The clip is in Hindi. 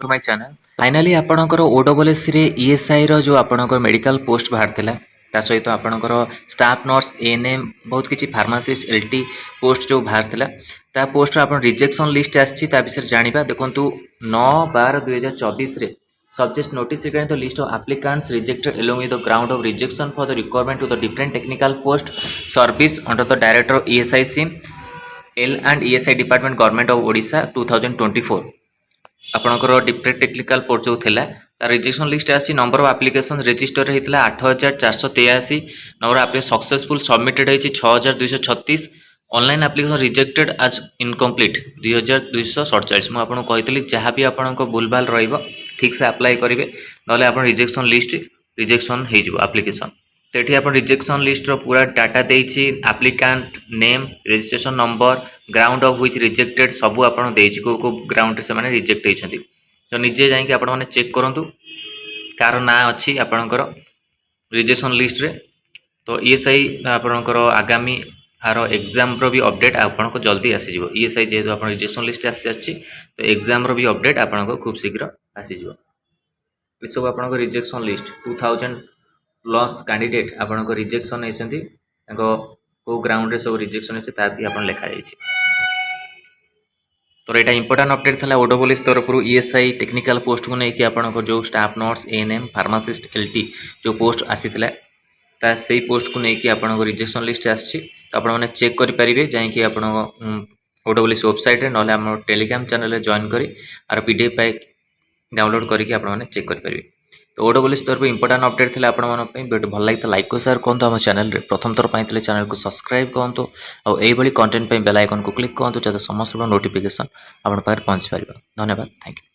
टू माय चैनल फाइनाली आपणकर ओडब्ल्यूएस रे ईएसआई रो जो आपणकर मेडिकल पोस्ट बाहर थिला ता सहित आपणकर स्टाफ नर्स एएनएम बहुत किछि फार्मासिस्ट एलटी पोस्ट जो बाहर थिला ता पोस्ट आपण रिजेक्शन लिस्ट आछि ता विषय जानिबा देखंतु 9/12/2024 रे subject notice regarding the list of applicants rejected along with the ground of rejection for the requirement to the different technical post service under the director of ESIC L and ESI department government of Odisha 2024 आपणकर डिफरेंट टेक्निकल पोस्ट जो थिला तार रिजेक्शन लिस्ट आसी नंबर ऑफ एप्लिकेशन रजिस्टर होता 8483 नंबर ऑफ सक्सेसफुल सबमिटेड होती 6236 ऑनलाइन एप्लिकेशन रिजेक्टेड आज इनकम्प्लीट 2247 मुझे आपको कही जहाँ भी आपको भूलभाल ठीक से अप्लाई करेंगे ना आप रिजेक्शन लिस्ट रिजेक्शन हो एप्लिकेशन तो ये आप रिजेक्शन लिस्ट पूरा डाटा देछि applicant name registration number ground of which rejected सब आपन देछि को ग्राउंड से माने रिजेक्ट होइछन्ती तो निजे जाई कि आपन माने चेक करंतु कार ना अछि आपनकर रिजेक्शन लिस्ट रे तो ईएसआई आपनकर आगामी आर एग्जाम रो भी अपडेट आपनको जल्दी आसी जिवो ईएसआई जेहेतु आपन रिजेक्शन लिस्ट आसी अछि तो एग्जाम रो भी अपडेट आपनको खूब शीघ्र आसी जिवो ई सब आपनको रिजेक्शन लिस्ट 2000 प्लस कैंडिडेट आपन रिजेक्शन होती को ग्राउंड रे सब रिजेक्शन होता भी आप लिखा जाइए तो यहाँ इंपोर्टाट अपडेट था ओडब्ल्यूएस तरफ ईएसआई टेक्निकल पोस्ट को लेकिन आप जो staff nurse ANM pharmacist LT जो पोस्ट आसी से पोस्ट को लेकिन आप रिजेक्शन लिस्ट आसी तो आपने चेक करेंगे जैकि आप ओडब्ल्यूएस वेबसाइट रे ना आम टेलीग्राम चैनल जॉइन कर आर पीडीएफ पैक डाउनलोड करके आपने चेक करेंगे तो ओडब्ल्यूएस तरफ इंपोर्टाट अपडेट थे आपण भिडियो भल लगी लाइक को शेयर करूँ आम चैनल प्रथम थर पाई चैनल को सब्सक्राइब करूँ और यही कंटेंट बेल आइकन को क्लिक करूँ जब समस्त नोटिफिकेशन आप पहुँच पार धन्यवाद थैंक यू।